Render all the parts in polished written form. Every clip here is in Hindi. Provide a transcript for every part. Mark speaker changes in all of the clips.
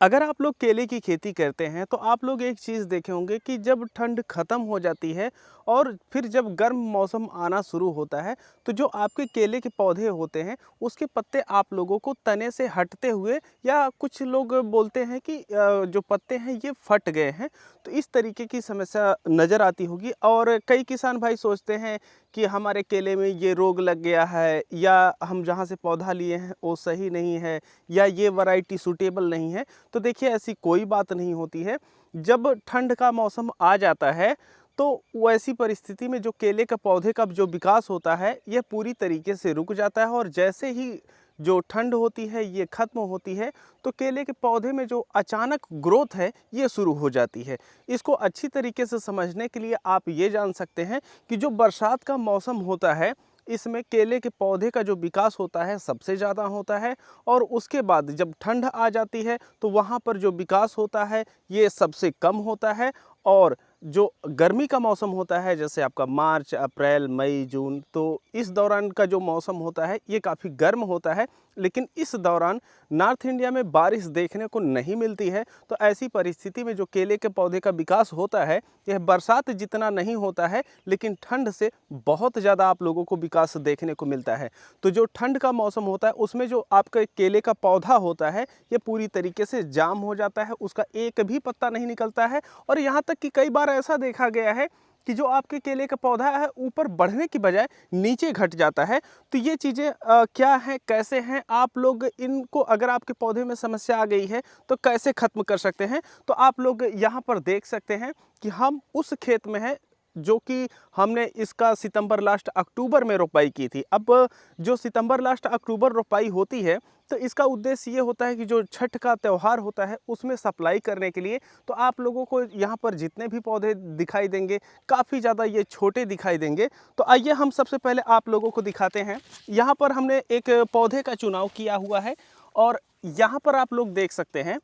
Speaker 1: अगर आप लोग केले की खेती करते हैं तो आप लोग एक चीज़ देखे होंगे कि जब ठंड ख़त्म हो जाती है और फिर जब गर्म मौसम आना शुरू होता है तो जो आपके केले के पौधे होते हैं उसके पत्ते आप लोगों को तने से हटते हुए या कुछ लोग बोलते हैं कि जो पत्ते हैं ये फट गए हैं। तो इस तरीके की समस्या नज़र आती होगी और कई किसान भाई सोचते हैं कि हमारे केले में ये रोग लग गया है या हम जहाँ से पौधा लिए हैं वो सही नहीं है या ये वैरायटी सूटेबल नहीं है। तो देखिए ऐसी कोई बात नहीं होती है। जब ठंड का मौसम आ जाता है तो वैसी परिस्थिति में जो केले का पौधे का जो विकास होता है यह पूरी तरीके से रुक जाता है और जैसे ही जो ठंड होती है ये ख़त्म होती है तो केले के पौधे में जो अचानक ग्रोथ है ये शुरू हो जाती है। इसको अच्छी तरीके से समझने के लिए आप ये जान सकते हैं कि जो बरसात का मौसम होता है इसमें केले के पौधे का जो विकास होता है सबसे ज़्यादा होता है और उसके बाद जब ठंड आ जाती है तो वहाँ पर जो विकास होता है ये सबसे कम होता है। और जो गर्मी का मौसम होता है जैसे आपका मार्च, अप्रैल, मई, जून, तो इस दौरान का जो मौसम होता है ये काफ़ी गर्म होता है। लेकिन इस दौरान नॉर्थ इंडिया में बारिश देखने को नहीं मिलती है। तो ऐसी परिस्थिति में जो केले के पौधे का विकास होता है यह बरसात जितना नहीं होता है लेकिन ठंड से बहुत ज़्यादा आप लोगों को विकास देखने को मिलता है। तो जो ठंड का मौसम होता है उसमें जो आपका केले का पौधा होता है ये पूरी तरीके से जाम हो जाता है, उसका एक भी पत्ता नहीं निकलता है। और यहाँ तक कि कई बार ऐसा देखा गया है कि जो आपके केले का पौधा है ऊपर बढ़ने की बजाय नीचे घट जाता है। तो ये चीज़ें क्या हैं, कैसे हैं, आप लोग इनको अगर आपके पौधे में समस्या आ गई है तो कैसे ख़त्म कर सकते हैं। तो आप लोग यहाँ पर देख सकते हैं कि हम उस खेत में हैं जो कि हमने इसका सितंबर लास्ट अक्टूबर में रोपाई की थी। अब जो सितंबर लास्ट अक्टूबर रोपाई होती है तो इसका उद्देश्य ये होता है कि जो छठ का त्यौहार होता है उसमें सप्लाई करने के लिए। तो आप लोगों को यहाँ पर जितने भी पौधे दिखाई देंगे काफ़ी ज़्यादा ये छोटे दिखाई देंगे। तो आइए हम सबसे पहले आप लोगों को दिखाते हैं। यहाँ पर हमने एक पौधे का चुनाव किया हुआ है और यहाँ पर आप लोग देख सकते हैं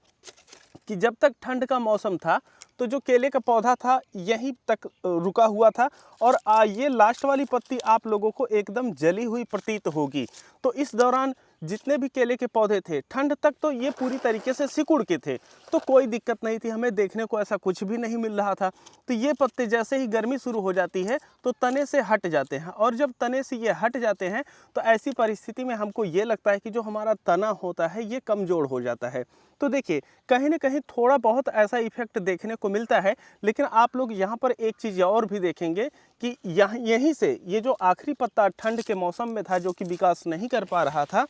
Speaker 1: कि जब तक ठंड का मौसम था तो जो केले का पौधा था यहीं तक रुका हुआ था और ये लास्ट वाली पत्ती आप लोगों को एकदम जली हुई प्रतीत होगी। तो इस दौरान जितने भी केले के पौधे थे ठंड तक तो ये पूरी तरीके से सिकुड़ के थे, तो कोई दिक्कत नहीं थी, हमें देखने को ऐसा कुछ भी नहीं मिल रहा था। तो ये पत्ते जैसे ही गर्मी शुरू हो जाती है तो तने से हट जाते हैं और जब तने से ये हट जाते हैं तो ऐसी परिस्थिति में हमको ये लगता है कि जो हमारा तना होता है ये कमज़ोर हो जाता है। तो देखिए कहीं ना कहीं थोड़ा बहुत ऐसा इफेक्ट देखने को मिलता है। लेकिन आप लोग यहाँ पर एक चीज़ और भी देखेंगे कि यहीं से ये जो आखिरी पत्ता ठंड के मौसम में था जो कि विकास नहीं कर पा रहा था,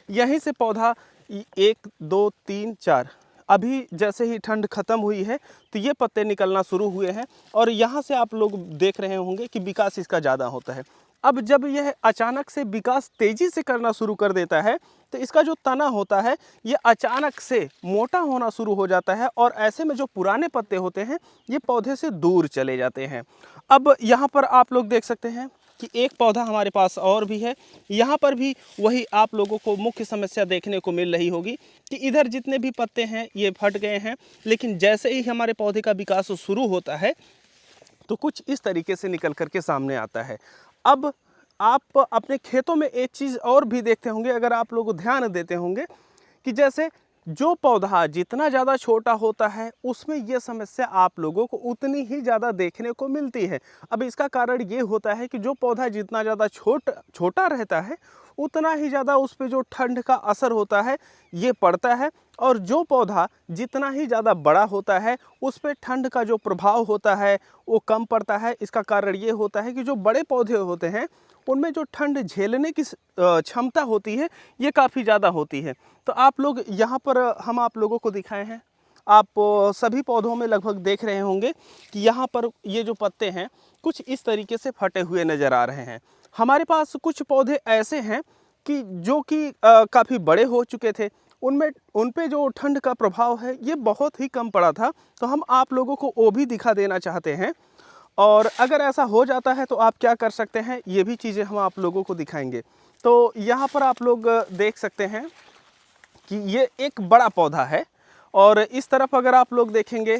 Speaker 1: यहीं से पौधा 1 2 3 4 अभी जैसे ही ठंड ख़त्म हुई है तो ये पत्ते निकलना शुरू हुए हैं और यहाँ से आप लोग देख रहे होंगे कि विकास इसका ज़्यादा होता है। अब जब यह अचानक से विकास तेज़ी से करना शुरू कर देता है तो इसका जो तना होता है ये अचानक से मोटा होना शुरू हो जाता है और ऐसे में जो पुराने पत्ते होते हैं ये पौधे से दूर चले जाते हैं। अब यहाँ पर आप लोग देख सकते हैं कि एक पौधा हमारे पास और भी है। यहाँ पर भी वही आप लोगों को मुख्य समस्या देखने को मिल रही होगी कि इधर जितने भी पत्ते हैं ये फट गए हैं। लेकिन जैसे ही हमारे पौधे का विकास शुरू होता है तो कुछ इस तरीके से निकल करके सामने आता है। अब आप अपने खेतों में एक चीज़ और भी देखते होंगे, अगर आप लोग ध्यान देते होंगे कि जैसे जो पौधा जितना ज़्यादा छोटा होता है उसमें यह समस्या आप लोगों को उतनी ही ज़्यादा देखने को मिलती है। अब इसका कारण ये होता है कि जो पौधा जितना ज़्यादा छोटा रहता है उतना ही ज़्यादा उस पर जो ठंड का असर होता है ये पड़ता है और जो पौधा जितना ही ज़्यादा बड़ा होता है उस पर ठंड का जो प्रभाव होता है वो कम पड़ता है। इसका कारण ये होता है कि जो बड़े पौधे होते हैं उनमें जो ठंड झेलने की क्षमता होती है ये काफ़ी ज़्यादा होती है। तो आप लोग यहाँ पर हम आप लोगों को दिखाए हैं, आप सभी पौधों में लगभग देख रहे होंगे कि यहाँ पर ये जो पत्ते हैं कुछ इस तरीके से फटे हुए नज़र आ रहे हैं। हमारे पास कुछ पौधे ऐसे हैं कि जो कि काफ़ी बड़े हो चुके थे, उन पे जो ठंड का प्रभाव है ये बहुत ही कम पड़ा था। तो हम आप लोगों को वो भी दिखा देना चाहते हैं और अगर ऐसा हो जाता है तो आप क्या कर सकते हैं ये भी चीज़ें हम आप लोगों को दिखाएंगे। तो यहाँ पर आप लोग देख सकते हैं कि ये एक बड़ा पौधा है और इस तरफ अगर आप लोग देखेंगे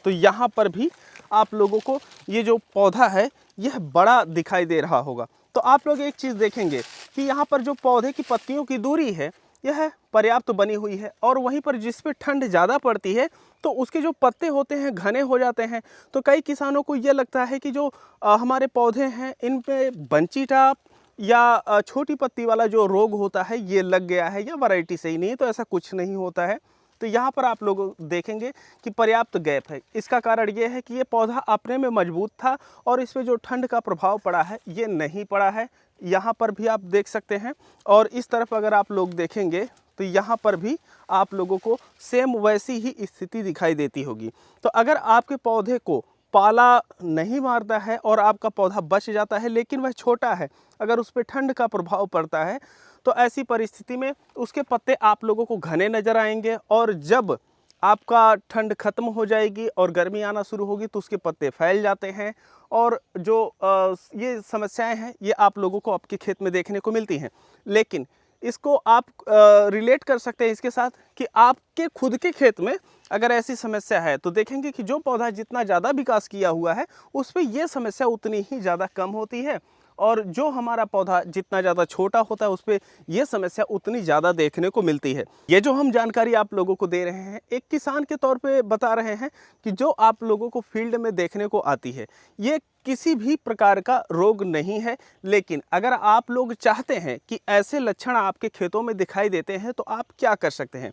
Speaker 1: तो यहाँ पर भी आप लोगों को ये जो पौधा है यह बड़ा दिखाई दे रहा होगा। तो आप लोग एक चीज़ देखेंगे कि यहाँ पर जो पौधे की पत्तियों की दूरी है यह पर्याप्त बनी हुई है। और वहीं पर जिस पे ठंड ज़्यादा पड़ती है तो उसके जो पत्ते होते हैं घने हो जाते हैं। तो कई किसानों को ये लगता है कि जो हमारे पौधे हैं इन पे बंची टाप या छोटी पत्ती वाला जो रोग होता है ये लग गया है या वैरायटी सही नहीं है। तो ऐसा कुछ नहीं होता है। तो यहाँ पर आप लोग देखेंगे कि पर्याप्त गैप है। इसका कारण ये है कि ये पौधा अपने में मजबूत था और इस पे जो ठंड का प्रभाव पड़ा है ये नहीं पड़ा है। यहाँ पर भी आप देख सकते हैं। और इस तरफ अगर आप लोग देखेंगे तो यहाँ पर भी आप लोगों को सेम वैसी ही स्थिति दिखाई देती होगी। तो अगर आपके पौधे को पाला नहीं मारता है और आपका पौधा बच जाता है लेकिन वह छोटा है, अगर उस पर ठंड का प्रभाव पड़ता है तो ऐसी परिस्थिति में उसके पत्ते आप लोगों को घने नज़र आएंगे। और जब आपका ठंड ख़त्म हो जाएगी और गर्मी आना शुरू होगी तो उसके पत्ते फैल जाते हैं। और जो ये समस्याएं हैं ये आप लोगों को आपके खेत में देखने को मिलती हैं। लेकिन इसको आप रिलेट कर सकते हैं इसके साथ कि आपके खुद के खेत में अगर ऐसी समस्या है तो देखेंगे कि जो पौधा जितना ज़्यादा विकास किया हुआ है उस पर यह समस्या उतनी ही ज़्यादा कम होती है। और जो हमारा पौधा जितना ज़्यादा छोटा होता है उस पर यह समस्या उतनी ज़्यादा देखने को मिलती है। ये जो हम जानकारी आप लोगों को दे रहे हैं एक किसान के तौर पे बता रहे हैं कि जो आप लोगों को फील्ड में देखने को आती है ये किसी भी प्रकार का रोग नहीं है। लेकिन अगर आप लोग चाहते हैं कि ऐसे लक्षण आपके खेतों में दिखाई देते हैं तो आप क्या कर सकते हैं।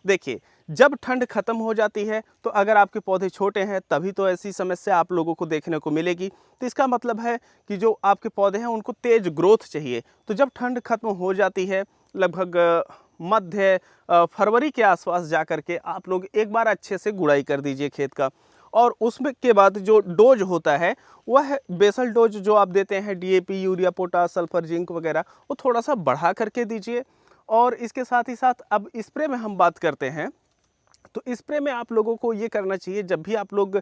Speaker 1: देखिए, जब ठंड ख़त्म हो जाती है तो अगर आपके पौधे छोटे हैं तभी तो ऐसी समस्या आप लोगों को देखने को मिलेगी। तो इसका मतलब है कि जो आपके पौधे हैं उनको तेज़ ग्रोथ चाहिए। तो जब ठंड ख़त्म हो जाती है लगभग मध्य फरवरी के आसपास जा कर के आप लोग एक बार अच्छे से गुड़ाई कर दीजिए खेत का। और उसमें के बाद जो डोज होता है वह बेसल डोज जो आप देते हैं DAP, urea, potash, sulphur, zinc वगैरह वो थोड़ा सा बढ़ा करके दीजिए। और इसके साथ ही साथ अब स्प्रे में हम बात करते हैं तो स्प्रे में आप लोगों को ये करना चाहिए जब भी आप लोग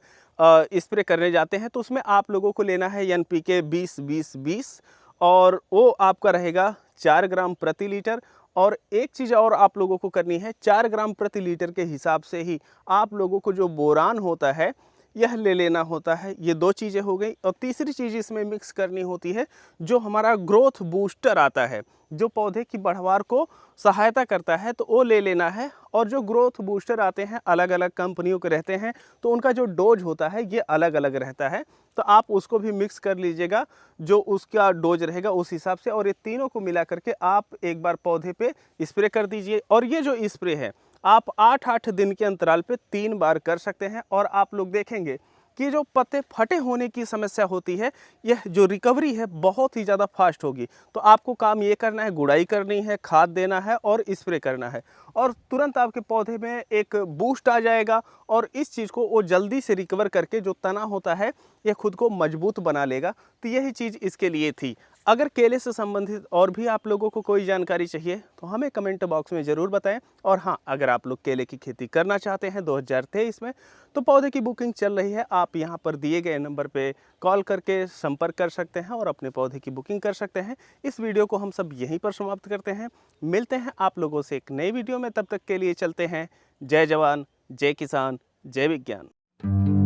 Speaker 1: स्प्रे करने जाते हैं तो उसमें आप लोगों को लेना है एनपीके 20-20-20 और वो आपका रहेगा 4 ग्राम प्रति लीटर। और एक चीज़ और आप लोगों को करनी है 4 ग्राम प्रति लीटर के हिसाब से ही आप लोगों को जो बोरान होता है यह ले लेना होता है। ये 2 चीज़ें हो गई। और तीसरी चीज़ इसमें मिक्स करनी होती है जो हमारा ग्रोथ बूस्टर आता है जो पौधे की बढ़वार को सहायता करता है तो वो ले लेना है। और जो ग्रोथ बूस्टर आते हैं अलग अलग कंपनियों के रहते हैं तो उनका जो डोज होता है ये अलग अलग रहता है। तो आप उसको भी मिक्स कर लीजिएगा जो उसका डोज रहेगा उस हिसाब से। और ये तीनों को मिला करके आप एक बार पौधे पे स्प्रे कर दीजिए। और ये जो स्प्रे है आप 8-8 दिन के अंतराल पे 3 बार कर सकते हैं। और आप लोग देखेंगे कि जो पत्ते फटे होने की समस्या होती है यह जो रिकवरी है बहुत ही ज़्यादा फास्ट होगी। तो आपको काम ये करना है, गुड़ाई करनी है, खाद देना है और स्प्रे करना है और तुरंत आपके पौधे में एक बूस्ट आ जाएगा। और इस चीज़ को वो जल्दी से रिकवर करके जो तना होता है यह खुद को मजबूत बना लेगा। तो यही चीज़ इसके लिए थी। अगर केले से संबंधित और भी आप लोगों को कोई जानकारी चाहिए तो हमें कमेंट बॉक्स में ज़रूर बताएं। और हाँ, अगर आप लोग केले की खेती करना चाहते हैं 2023 में तो पौधे की बुकिंग चल रही है। आप यहां पर दिए गए नंबर पे कॉल करके संपर्क कर सकते हैं और अपने पौधे की बुकिंग कर सकते हैं। इस वीडियो को हम सब यहीं पर समाप्त करते हैं। मिलते हैं आप लोगों से एक नई वीडियो में, तब तक के लिए चलते हैं। जय जवान, जय किसान, जय विज्ञान।